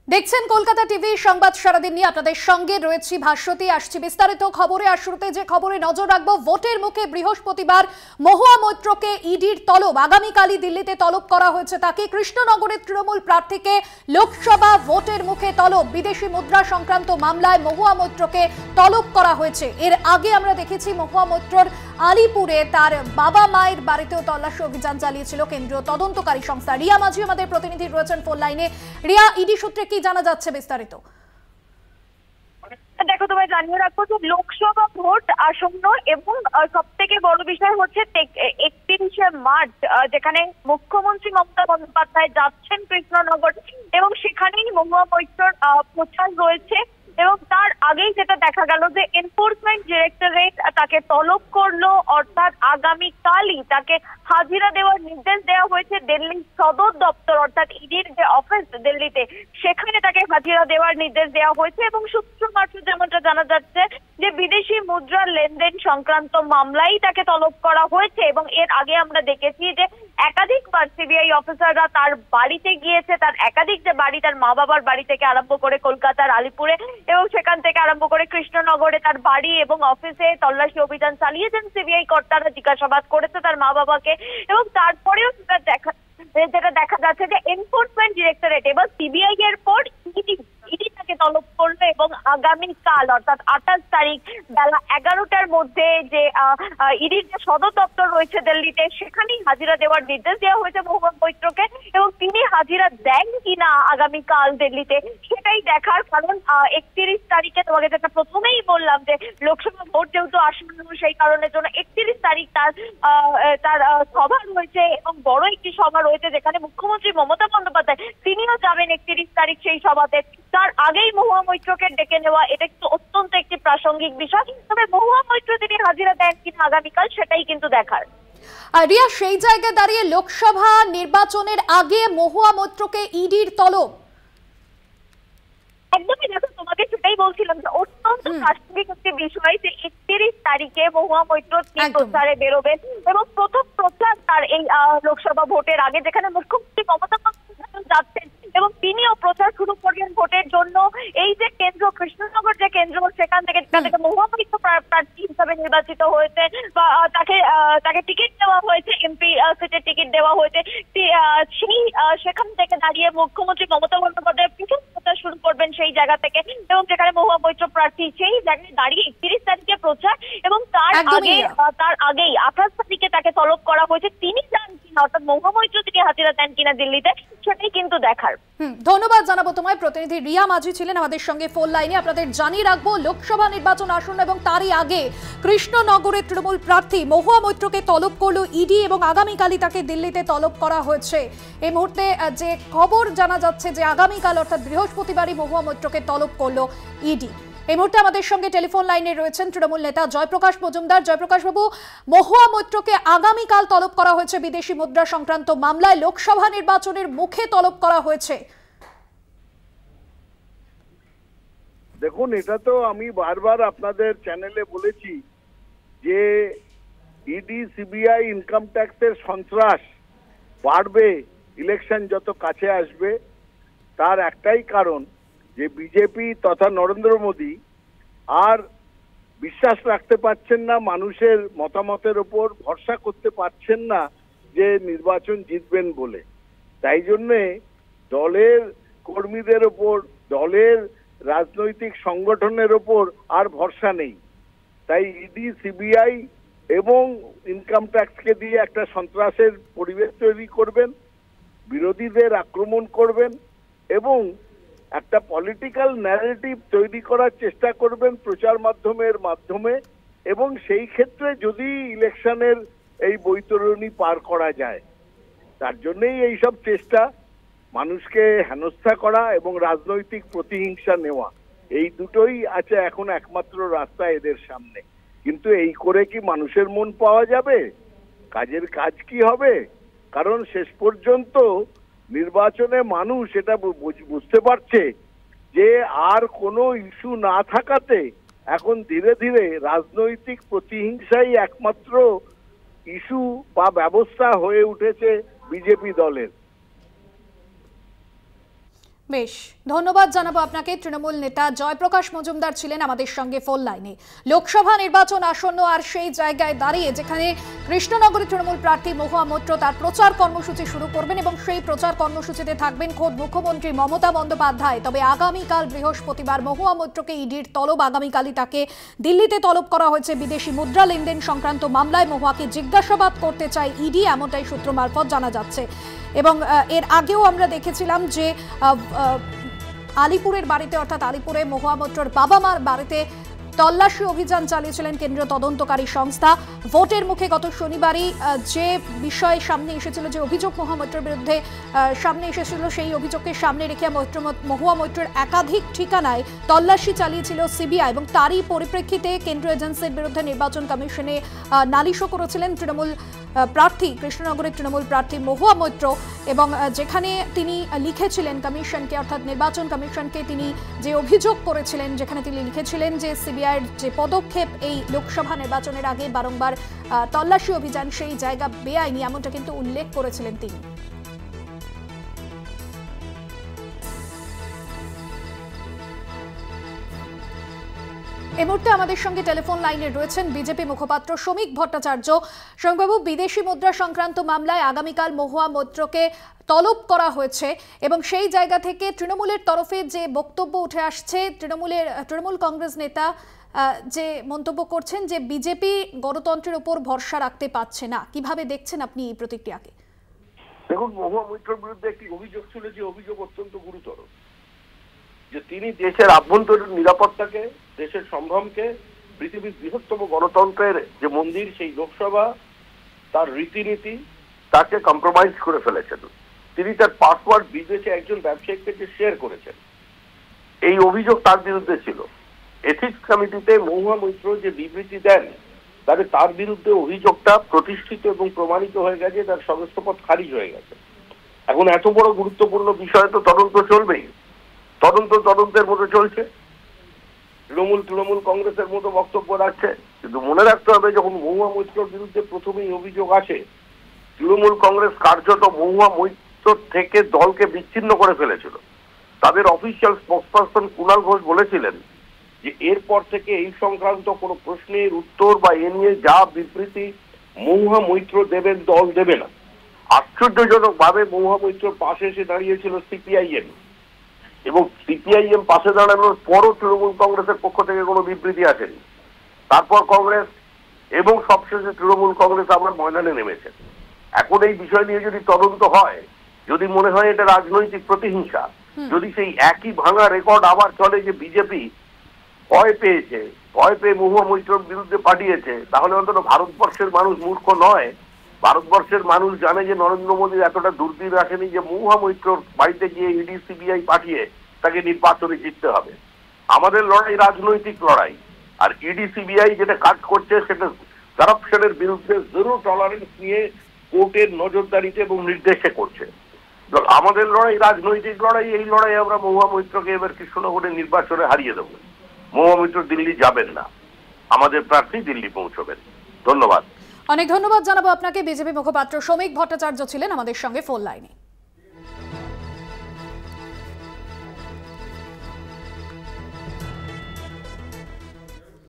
দেখছেন কলকাতা টিভি সংবাদ সারাদিন নিয়ে আপনাদের সঙ্গে রয়েছি ভাস্বতী। আসছি বিস্তারিত খবরে। আর শুরুতে যে খবরে নজর রাখবো, ভোটের মুখে বৃহস্পতিবার মহুয়া মৈত্রকে ইডির তলব। আগামীকালই দিল্লিতে তলব করা হয়েছে তাকে। কৃষ্ণনগরের তৃণমূল প্রার্থীকে লোকসভা ভোটের মুখে তলব। বিদেশি মুদ্রা সংক্রান্ত মামলায় মহুয়া মৈত্রকে তলব করা হয়েছে। এর আগে আমরা দেখেছি মহুয়া মৈত্রর আলিপুরে তার বাবা মায়ের বাড়িতেও তল্লাশি অভিযান চালিয়েছিল কেন্দ্রীয় তদন্তকারী সংস্থা। রিয়া মাঝি আমাদের প্রতিনিধি রয়েছেন ফোন লাইনে। রিয়া, ইডি সূত্রে কি জানা যাচ্ছে বিস্তারিত? দেখো, তোমায় জানিয়ে রাখবো যে লোকসভা ভোট আসন্ন এবং সব থেকে বড় বিষয় হচ্ছে 31শে মার্চ, যেখানে মুখ্যমন্ত্রী মমতা বন্দ্যোপাধ্যায় যাচ্ছেন কৃষ্ণনগর এবং সেখানেই মহুয়া মৈত্রর প্রচার রয়েছে। এবং তার আগেই যেটা দেখা গেল যে এনফোর্সমেন্ট ডিরেক্টরেট তাকে তলব করলো, অর্থাৎ আগামীকালই তাকে হাজিরা দেওয়ার নির্দেশ দেওয়া হয়েছে। দিল্লির সদর দপ্তর অর্থাৎ ইডির যে অফিস দিল্লিতে, সেখানে তাকে হাজিরা দেওয়ার নির্দেশ দেওয়া হয়েছে। এবং সূত্র মারফত যেমনটা জানা যাচ্ছে যে বিদেশি মুদ্রার লেনদেন সংক্রান্ত মামলায় তাকে তলব করা হয়েছে। এবং এর আগে আমরা দেখেছি যে একাধিকবার সিবিআই অফিসাররা তার বাড়িতে গিয়েছে, তার একাধিক যে বাড়ি, তার মা বাবার বাড়ি থেকে আরম্ভ করে কলকাতার আলিপুরে এবং সেখান থেকে আরম্ভ করে কৃষ্ণনগরে তার বাড়ি এবং অফিসে তল্লাশি অভিযান চালিয়েছেন সিবিআই কর্তারা। জিজ্ঞাসাবাদ করেছে তার মা বাবাকে। এবং তারপরেও যেটা দেখা যাচ্ছে যে এনফোর্সমেন্ট ডিরেক্টরেট এবার সিবিআই এর পর ইডি তাকে তলব করলো এবং আগামীকাল অর্থাৎ 28 তারিখ বেলা 11টার মধ্যে যে ইডির যে সদর দপ্তর রয়েছে দিল্লিতে, সেখানেই হাজিরা দেওয়ার নির্দেশ দেওয়া হয়েছে মহুয়া মৈত্রকে। এবং তিনি হাজিরা দেন কিনা আগামীকাল দিল্লিতে সেটাই দেখার। কারণ 31 তারিখে তোমাকে যেটা প্রথমেই বললাম যে লোকসভা ভোট যেহেতু আসন্ন, সেই কারণের জন্য 31 তারিখ তার সভা রয়েছে এবং বড় একটি সভা রয়েছে যেখানে মুখ্যমন্ত্রী মমতা বন্দ্যোপাধ্যায় তিনিও যাবেন 31 তারিখ সেই সভাতে। তার আগেই মহুয়া মৈত্রকে ডেকে নেওয়া এটা কিন্তু অত্যন্ত একটি প্রাসঙ্গিক বিষয়। তবে মহুয়া মৈত্র তিনি হাজিরা দেন কিনা আগামীকাল সেটাই কিন্তু দেখার। আর রিয়া, সেই জায়গায় দাঁড়িয়ে লোকসভা নির্বাচনের আগে মহুয়া মৈত্রকে ইডির তলব, একদমই। দেখো, তোমাকে সেটাই বলছিলাম যে অত্যন্ত প্রাসঙ্গিক একটি বিষয় যে 31 তারিখে মহুয়া মৈত্র প্রচারে বেরোবেন এবং প্রথম প্রচার তার এই লোকসভা ভোটের আগে, যেখানে মুখ্যমন্ত্রী মমতা বন্দ্যোপাধ্যায় যাচ্ছেন এবং তিনিও প্রচার শুরু করবেন ভোটের জন্য। এই যে কেন্দ্র কৃষ্ণনগর যে কেন্দ্র, সেখান থেকে মহুয়া মৈত্র প্রার্থী হিসাবে নির্বাচিত হয়েছে বা তাকে টিকিট দেওয়া হয়েছে, এমপি সিটের টিকিট দেওয়া হয়েছে, সেখান থেকে দাঁড়িয়ে মুখ্যমন্ত্রী মমতা বন্দ্যোপাধ্যায় প্রথম প্রচার শুরু করবেন সেই জায়গা থেকে। এবং যেখানে মহুয়া মৈত্র প্রার্থী, সেই জায়গায় দাঁড়িয়ে 31 তারিখে প্রচার এবং তার আগেই 28 তারিখে তাকে তলব করা হয়েছে। তিনি যান কিনা, অর্থাৎ মহুয়া মৈত্র তিনি হাজিরা দেন কিনা দিল্লিতে, সেটাই কিন্তু দেখার। ধন্যবাদ জানাবো তোমায়। প্রতিনিধি রিয়া মাঝি ছিলেন আমাদের সঙ্গে ফোন লাইনে। আপনাদের জানিয়ে রাখবো, লোকসভা নির্বাচন আসন্ন এবং তারই আগে কৃষ্ণনগরের তৃণমূল প্রার্থী মহুয়া মৈত্রকে তলব করলো ইডি এবং আগামীকালই তাকে দিল্লিতে তলব করা হয়েছে। এই মুহূর্তে যে খবর জানা যাচ্ছে যে আগামীকাল অর্থাৎ বৃহস্পতিবারই মহুয়া মৈত্রকে তলব করলো ইডি। এই মুহূর্তে আমাদের সঙ্গে টেলিফোন লাইনে রয়েছেন তৃণমূল নেতা জয়প্রকাশ মজুমদার। জয়প্রকাশ বাবু, মহুয়া মৈত্রকে আগামীকাল তলব করা হয়েছে বিদেশি মুদ্রা সংক্রান্ত মামলায়, লোকসভা নির্বাচনের মুখে তলব করা হয়েছে। দেখুন, এটা তো আমি বারবার আপনাদের চ্যানেলে বলেছি যে ইডি, সিবিআই, ইনকাম ট্যাক্সের সন্ত্রাস বাড়বে ইলেকশন যত কাছে আসবে। তার একটাই কারণ যে বিজেপি তথা নরেন্দ্র মোদী আর বিশ্বাস রাখতে পারছেন না, মানুষের মতামতের উপর ভরসা করতে পারছেন না যে নির্বাচন জিতবেন বলে। তাই জন্যে দলের কর্মীদের ওপর, দলের রাজনৈতিক সংগঠনের ওপর আর ভরসা নেই। তাই ইডি, সিবিআই এবং ইনকাম ট্যাক্সকে দিয়ে একটা সন্ত্রাসের পরিবেশ তৈরি করবেন, বিরোধীদের আক্রমণ করবেন এবং একটা পলিটিক্যাল ন্যারেটিভ তৈরি করার চেষ্টা করবেন প্রচার মাধ্যমের মাধ্যমে। এবং সেই ক্ষেত্রে যদি ইলেকশনের এই বৈতরণী পার করা যায়, তার জন্যই এইসব চেষ্টা, মানুষকে হেনস্থা করা এবং রাজনৈতিক প্রতিহিংসা নেওয়া, এই দুটোই আছে এখন একমাত্র রাস্তা এদের সামনে। কিন্তু এই করে কি মানুষের মন পাওয়া যাবে? কাজের কাজ কি হবে? কারণ শেষ পর্যন্ত নির্বাচনে মানুষ এটা বুঝতে পারছে যে আর কোনো ইস্যু না থাকাতে এখন ধীরে ধীরে রাজনৈতিক প্রতিহিংসাই একমাত্র ইস্যু বা ব্যবস্থা হয়ে উঠেছে বিজেপি দলের। বেশ, ধন্যবাদ জানাবো আপনাকে। তৃণমূল নেতা জয়প্রকাশ মজুমদার ছিলেন আমাদের সঙ্গে ফোন লাইনে। লোকসভা নির্বাচন আসন্ন, আর সেই জায়গায় দাঁড়িয়ে যেখানে কৃষ্ণনগরের তৃণমূল প্রার্থী মহুয়া মৈত্র তার প্রচার কর্মসূচি শুরু করবেন এবং সেই প্রচার কর্মসূচিতে থাকবেন খোদ মুখ্যমন্ত্রী মমতা বন্দ্যোপাধ্যায়। তবে আগামীকাল বৃহস্পতিবার মহুয়া মৈত্রকে ইডির তলব, আগামীকালই তাকে দিল্লিতে তলব করা হয়েছে বিদেশি মুদ্রা লেনদেন সংক্রান্ত মামলায়। মহুয়াকে জিজ্ঞাসাবাদ করতে চায় ইডি, এমনটাই সূত্র মারফত জানা যাচ্ছে। এবং এর আগেও আমরা দেখেছিলাম যে আলিপুরের বাড়িতে, অর্থাৎ আলিপুরে মহুয়া মৈত্রর বাবা মার বাড়িতে তল্লাশি অভিযান চালিয়েছিলেন কেন্দ্রীয় তদন্তকারী সংস্থা। ভোটের মুখে গত শনিবারই যে বিষয় সামনে এসেছিল, যে অভিযোগ মহুয়া মৈত্রের বিরুদ্ধে সামনে এসেছিল, সেই অভিযোগকে সামনে রেখে মহুয়া মৈত্রের একাধিক ঠিকানায় তল্লাশি চালিয়েছিল সিবিআই এবং তারই পরিপ্রেক্ষিতে কেন্দ্রীয় এজেন্সির বিরুদ্ধে নির্বাচন কমিশনে নালিশও করেছিলেন তৃণমূল প্রার্থী, কৃষ্ণনগরের তৃণমূল প্রার্থী মহুয়া মৈত্র। এবং যেখানে তিনি লিখেছিলেন কমিশনকে, অর্থাৎ নির্বাচন কমিশনকে তিনি যে অভিযোগ করেছিলেন, যেখানে তিনি লিখেছিলেন যে সিবিআইয়ের যে পদক্ষেপ এই লোকসভা নির্বাচনের আগে বারংবার তল্লাশি অভিযান, সেই জায়গা বেআইনি, এমনটা কিন্তু উল্লেখ করেছিলেন তিনি। এই মুহূর্তে আমাদের সঙ্গে টেলিফোন লাইনে রয়েছেন বিজেপি মুখপাত্র শ্রমিক ভট্টাচার্য। শ্রমিকবাবু, বিদেশি মুদ্রা সংক্রান্ত মামলায় আগামীকাল মহুয়া মৈত্রকে তলব করা হয়েছে এবং সেই জায়গা থেকে তৃণমূলের তরফে যে বক্তব্য উঠে আসছে, তৃণমূল কংগ্রেস নেতা যে মন্তব্য করছেন যে বিজেপি গণতন্ত্রের উপর ভরসা রাখতে পারছে না, কিভাবে দেখছেন আপনি এই প্রতিক্রিয়াকে? দেখুন, মহুয়া মৈত্রের বিরুদ্ধে একটি অভিযোগ ছিল, যে অভিযোগ অত্যন্ত গুরুতর, যে তিনি দেশের আভ্যন্তরীণ নিরাপত্তাকে, দেশের সম্ভ্রমকে, পৃথিবীর বৃহত্তম গণতন্ত্রের যে মন্দির সেই লোকসভা, তার রীতিনীতি, তাকে কম্প্রোমাইজ করে ফেলেছেন। তিনি তার পাসওয়ার্ড বিদেশে একজন ব্যবসায়ীকে যে শেয়ার করেছেন, এই অভিযোগ তার বিরুদ্ধে ছিল। এথিক্স কমিটিতে মহুয়া মৈত্র যে বিবৃতি দেন, তাহলে তার বিরুদ্ধে অভিযোগটা প্রতিষ্ঠিত এবং প্রমাণিত হয়ে গেছে, তার সদস্যপদ খারিজ হয়ে গেছে। এখন এত বড় গুরুত্বপূর্ণ বিষয়ে তো তদন্ত চলবেই, তদন্তের মতো চলছে। তৃণমূল কংগ্রেসের মতো বক্তব্য রাখছে, কিন্তু মনে রাখতে হবে, যখন মহুয়া মৈত্রর বিরুদ্ধে প্রথমেই অভিযোগ আসে, তৃণমূল কংগ্রেস কার্যত মহুয়া মৈত্র থেকে দলকে বিচ্ছিন্ন করে ফেলেছিল। তাদের অফিসিয়াল স্পোকসপারসন কুণাল ঘোষ বলেছিলেন যে এরপর থেকে এই সংক্রান্ত কোনো প্রশ্নের উত্তর বা এ নিয়ে যা বিবৃতি মহুয়া মৈত্র দেবেন, দল দেবে না। আশ্চর্যজনক ভাবে মহুয়া মৈত্রর পাশে এসে দাঁড়িয়েছিল সিপিআইএম, এবং সিপিআইএম পাশে দাঁড়ানোর পরও তৃণমূল কংগ্রেসের পক্ষ থেকে কোনো বিবৃতি আসেনি। তারপর কংগ্রেস এবং সবশেষে তৃণমূল কংগ্রেস আবার ময়দানে নেমেছে। এখন এই বিষয় নিয়ে যদি তদন্ত হয়, যদি মনে হয় এটা রাজনৈতিক প্রতিহিংসা, যদি সেই একই ভাঙা রেকর্ড আবার চলে যে বিজেপি ভয় পেয়ে মহুয়া মৈত্রর বিরুদ্ধে পাঠিয়েছে, তাহলে অন্তত ভারতবর্ষের মানুষ মূর্খ নয়। ভারতবর্ষের মানুষ জানে যে নরেন্দ্র মোদীর এতটা দুর্দিন আসেনি যে মহুয়া মৈত্রর বাড়িতে গিয়ে ইডি সিবিআই পাঠিয়ে তাকে নির্বাচনে জিততে হবে। আমাদের লড়াই রাজনৈতিক লড়াই, আর ইডি সিবিআই যেটা কাজ করছে সেটা কারাপশনের বিরুদ্ধে জিরো টলারেন্স নিয়ে কোর্টের নজরদারিতে এবং নির্দেশে করছে। আমাদের লড়াই রাজনৈতিক লড়াই, এই লড়াই আমরা মহুয়া মৈত্রকে এবার কৃষ্ণনগরের নির্বাচনে হারিয়ে দেবো। মহুয়া মৈত্র দিল্লি যাবেন না, আমাদের প্রার্থী দিল্লি পৌঁছবেন। ধন্যবাদ। অনেক ধন্যবাদ জানাবো আপনাকে। বিজেপি মুখপাত্র শ্রমিক ভট্টাচার্য ছিলেন আমাদের সঙ্গে ফোন লাইনে।